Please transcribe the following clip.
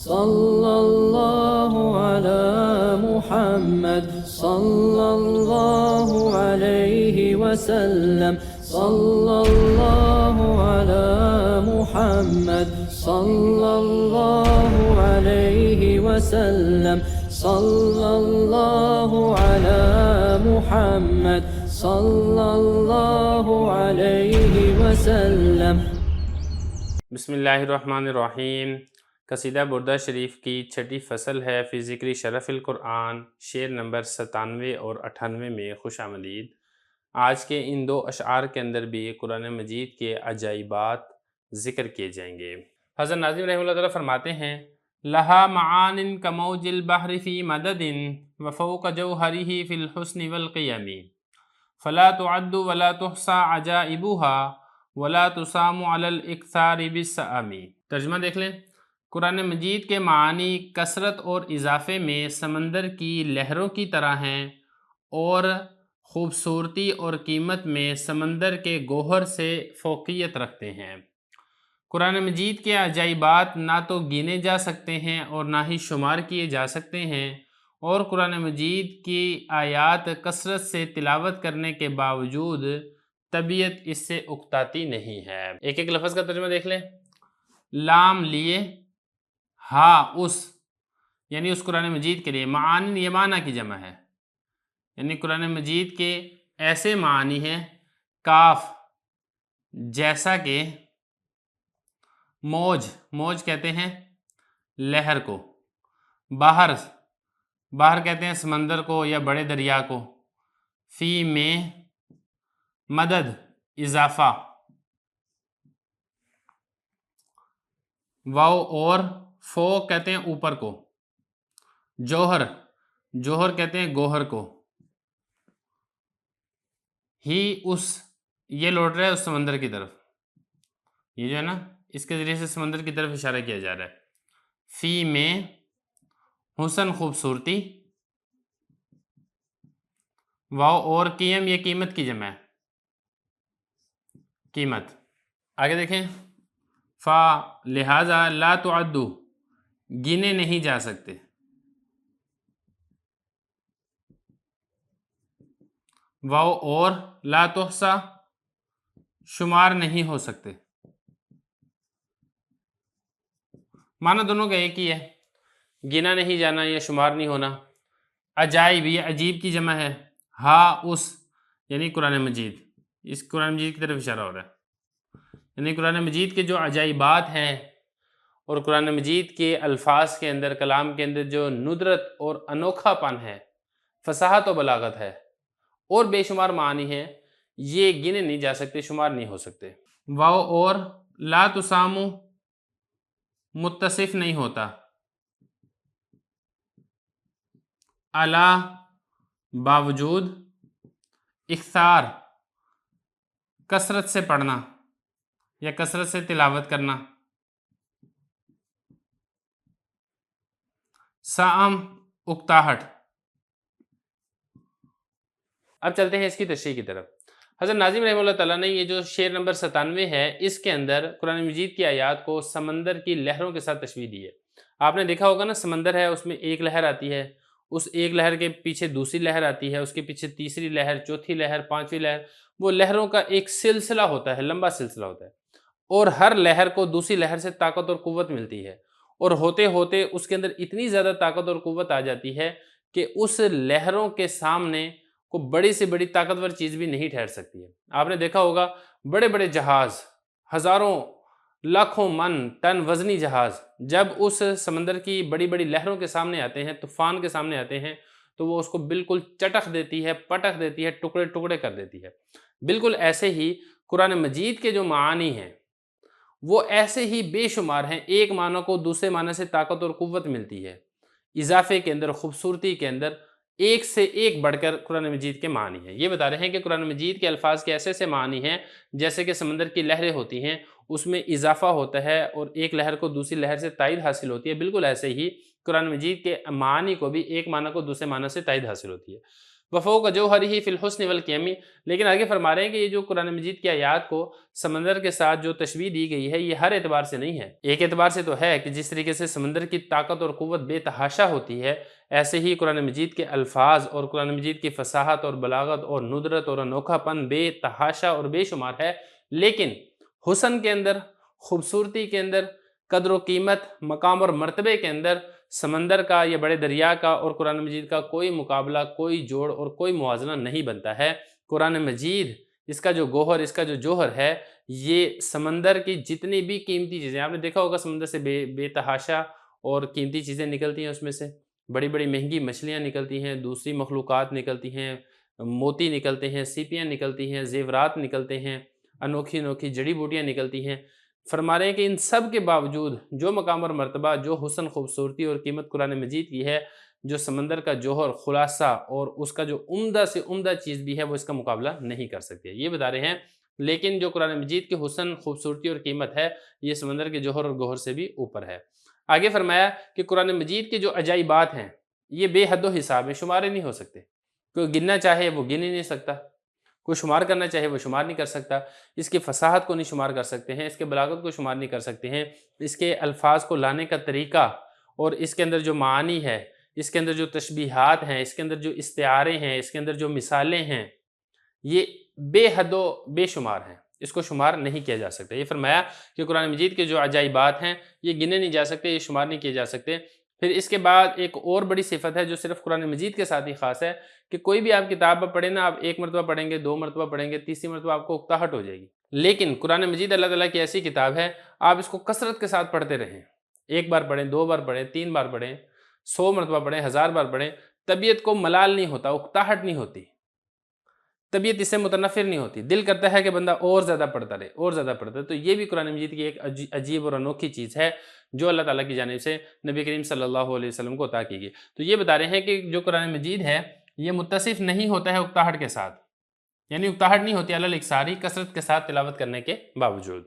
صلی اللہ علی محمد صلی اللہ علیہ وسلم صلی اللہ علی محمد صلی اللہ علیہ وسلم صلی اللہ علی محمد صلی اللہ علیہ وسلم۔ بسم اللہ الرحمن الرحیم۔ قصیدہ بردہ شریف کی چھٹی فصل ہے فی ذکر شرف القرآن، شعر نمبر 97 اور 98 میں خوش آمدید۔ آج کے ان دو اشعار کے اندر بھی قرآن مجید کے عجائبات ذکر کیے جائیں گے۔ حضرت ناظم رحمہ اللہ تعالیٰ فرماتے ہیں لہا معان کموج البحر فی مدد وفوق جوہرہ فی الحسن والقیم فلا تعد ولا تحصى عجائبها ولا تسام علی الاکثار بالسآم۔ ترجمہ دیکھ لیں۔ قرآن مجید کے معانی کثرت اور اضافے میں سمندر کی لہروں کی طرح ہیں اور خوبصورتی اور قیمت میں سمندر کے گوہر سے فوقیت رکھتے ہیں۔ قرآن مجید کے عجائبات نہ تو گنے جا سکتے ہیں اور نہ ہی شمار کیے جا سکتے ہیں، اور قرآن مجید کی آیات کثرت سے تلاوت کرنے کے باوجود طبیعت اس سے اکتاتی نہیں ہے۔ ایک ایک لفظ کا ترجمہ دیکھ لیں۔ لام لیے، ہا اس، یعنی اس قرآن مجید کے لیے، معانی یہ معنی کی جمع ہے، یعنی قرآن مجید کے ایسے معانی ہیں۔ کاف جیسا کہ، موج، موج کہتے ہیں لہر کو، بحر، بحر کہتے ہیں سمندر کو یا بڑے دریا کو، فی میں، مدد اضافہ، واو اور فوق کہتے ہیں اوپر کو، جوہر، جوہر کہتے ہیں گوہر کو، ہی اس، یہ لوٹ رہا ہے اس سمندر کی طرف، یہ جو ہے نا اس کے ذریعے سے سمندر کی طرف اشارہ کیا جا رہا ہے۔ فی میں حسن خوبصورتی، واو اور قیم، یہ قیمت کی جمع ہے، قیمت۔ آگے دیکھیں، فا لہذا لا تعدو گنے نہیں جا سکتے، واو اور لا تحصا شمار نہیں ہو سکتے۔ معنی دونوں کا ایک ہی ہے، گنا نہیں جانا یا شمار نہیں ہونا۔ عجائب یہ عجیب کی جمع ہے، ہا اس یعنی قرآن مجید، اس قرآن مجید کی طرف اشارہ ہو رہا ہے، یعنی قرآن مجید کے جو عجائبات ہیں اور قرآن مجید کے الفاظ کے اندر، کلام کے اندر جو ندرت اور انوکھا پن ہے، فصاحت و بلاغت ہے اور بے شمار معانی ہیں، یہ گنے نہیں جا سکتے، شمار نہیں ہو سکتے۔ واو اور لا تسامو متصف نہیں ہوتا، الا باوجود، اکثار کثرت سے پڑھنا یا کثرت سے تلاوت کرنا، سام اکتاہٹ۔ اب چلتے ہیں اس کی تشریح کی طرف۔ حضرت ناظم رحمہ اللہ تعالیٰ نے یہ جو شعر نمبر 97 ہے، اس کے اندر قرآن مجید کی آیات کو سمندر کی لہروں کے ساتھ تشبیہ دی ہے۔ آپ نے دیکھا ہوگا نا، سمندر ہے، اس میں ایک لہر آتی ہے، اس ایک لہر کے پیچھے دوسری لہر آتی ہے، اس کے پیچھے تیسری لہر، چوتھی لہر، پانچویں لہر، وہ لہروں کا ایک سلسلہ ہوتا ہے، لمبا سلسلہ ہوتا ہے، اور ہر لہر کو دوسری لہر سے طاقت اور قوت ملتی ہے، اور ہوتے ہوتے اس کے اندر اتنی زیادہ طاقت اور قوت آ جاتی ہے کہ اس لہروں کے سامنے کو بڑی سے بڑی طاقتور چیز بھی نہیں ٹھہر سکتی ہے۔ آپ نے دیکھا ہوگا بڑے بڑے جہاز، ہزاروں لاکھوں من ٹن وزنی جہاز، جب اس سمندر کی بڑی بڑی لہروں کے سامنے آتے ہیں، طوفان کے سامنے آتے ہیں، تو وہ اس کو بالکل چٹخ دیتی ہے، پٹخ دیتی ہے، ٹکڑے ٹکڑے کر دیتی ہے۔ بالکل ایسے ہی قرآن مجید کے جو معانی ہیں وہ ایسے ہی بے شمار ہیں، ایک معنی کو دوسرے معنی سے طاقت اور قوت ملتی ہے، اضافے کے اندر، خوبصورتی کے اندر ایک سے ایک بڑھ کر قرآن مجید کے معنی ہیں۔ یہ بتا رہے ہیں کہ قرآن مجید کے الفاظ کے ایسے ایسے معنی ہیں جیسے کہ سمندر کی لہریں ہوتی ہیں، اس میں اضافہ ہوتا ہے اور ایک لہر کو دوسری لہر سے تائید حاصل ہوتی ہے، بالکل ایسے ہی قرآن مجید کے معنی کو بھی ایک معنی کو دوسرے معنی سے تائید حاصل ہوتی ہے۔ وفوق جوہرہ فی الحسن والقیام، لیکن آگے فرما رہے ہیں کہ یہ جو قرآن مجید کی آیات کو سمندر کے ساتھ جو تشبیہ دی گئی ہے یہ ہر اعتبار سے نہیں ہے۔ ایک اعتبار سے تو ہے کہ جس طریقے سے سمندر کی طاقت اور قوت بے تحاشا ہوتی ہے، ایسے ہی قرآن مجید کے الفاظ اور قرآن مجید کی فصاحت اور بلاغت اور ندرت اور انوکھا پن بے تحاشا اور بے شمار ہے، لیکن حسن کے اندر، خوبصورتی کے اندر، قدر و قیمت، مقام اور مرتبے کے اندر سمندر کا یا بڑے دریا کا اور قرآن مجید کا کوئی مقابلہ، کوئی جوڑ اور کوئی موازنہ نہیں بنتا ہے۔ قرآن مجید اس کا جو گوہر، اس کا جو جوہر ہے، یہ سمندر کی جتنی بھی قیمتی چیزیں، آپ نے دیکھا ہوگا سمندر سے بے تحاشا اور قیمتی چیزیں نکلتی ہیں، اس میں سے بڑی بڑی مہنگی مچھلیاں نکلتی ہیں، دوسری مخلوقات نکلتی ہیں، موتی نکلتے ہیں، سیپیاں نکلتی ہیں، زیورات نکلتے ہیں، انوکھی انوکھی جڑی بوٹیاں نکلتی ہیں۔ فرما رہے ہیں کہ ان سب کے باوجود جو مقام اور مرتبہ، جو حسن، خوبصورتی اور قیمت قرآن مجید کی ہے، جو سمندر کا جوہر، خلاصہ اور اس کا جو عمدہ سے عمدہ چیز بھی ہے وہ اس کا مقابلہ نہیں کر سکتے، یہ بتا رہے ہیں۔ لیکن جو قرآن مجید کے حسن، خوبصورتی اور قیمت ہے، یہ سمندر کے جوہر اور گوہر سے بھی اوپر ہے۔ آگے فرمایا کہ قرآن مجید کے جو عجائبات ہیں یہ بے حد و حساب ہیں، شمارے نہیں ہو سکتے۔ کوئی گننا چاہے وہ گن ہی نہیں سکتا، کوئی شمار کرنا چاہے وہ شمار نہیں کر سکتا۔ اس کی فصاحت کو نہیں شمار کر سکتے ہیں، اس کے بلاغت کو شمار نہیں کر سکتے ہیں، اس کے الفاظ کو لانے کا طریقہ اور اس کے اندر جو معانی ہے، اس کے اندر جو تشبیہات ہیں، اس کے اندر جو استعارے ہیں، اس کے اندر جو مثالیں ہیں، یہ بے حد و بے شمار ہیں، اس کو شمار نہیں کیا جا سکتا۔ یہ فرمایا کہ قرآن مجید کے جو عجائبات ہیں یہ گنے نہیں جا سکتے، یہ شمار نہیں کیے جا سکتے۔ پھر اس کے بعد ایک اور بڑی صفت ہے جو صرف قرآن مجید کے ساتھ ہی خاص ہے کہ کوئی بھی آپ کتاب پڑھیں نا، آپ ایک مرتبہ پڑھیں گے، دو مرتبہ پڑھیں گے، تیسری مرتبہ آپ کو اکتاہٹ ہو جائے گی، لیکن قرآن مجید اللہ تعالیٰ کی ایسی کتاب ہے آپ اس کو کثرت کے ساتھ پڑھتے رہیں، ایک بار پڑھیں، دو بار پڑھیں، تین بار پڑھیں، 100 مرتبہ پڑھیں، 1000 بار پڑھیں، طبیعت کو ملال نہیں ہوتا، اکتاہٹ نہیں ہوتی، طبیعت اس سے متنفر نہیں ہوتی، دل کرتا ہے کہ بندہ اور زیادہ پڑھتا رہے، اور زیادہ پڑھتا رہے۔ تو یہ بھی قرآن مجید کی ایک عجیب اور انوکھی چیز ہے جو اللہ تعالیٰ کی جانب سے نبی کریم صلی اللہ علیہ وسلم کو عطا کی گئی۔ تو یہ بتا رہے ہیں کہ جو قرآن مجید ہے یہ متصف نہیں ہوتا ہے اکتاہٹ کے ساتھ، یعنی اکتاہٹ نہیں ہوتی علی الاکثاری، کثرت کے ساتھ تلاوت کرنے کے باوجود۔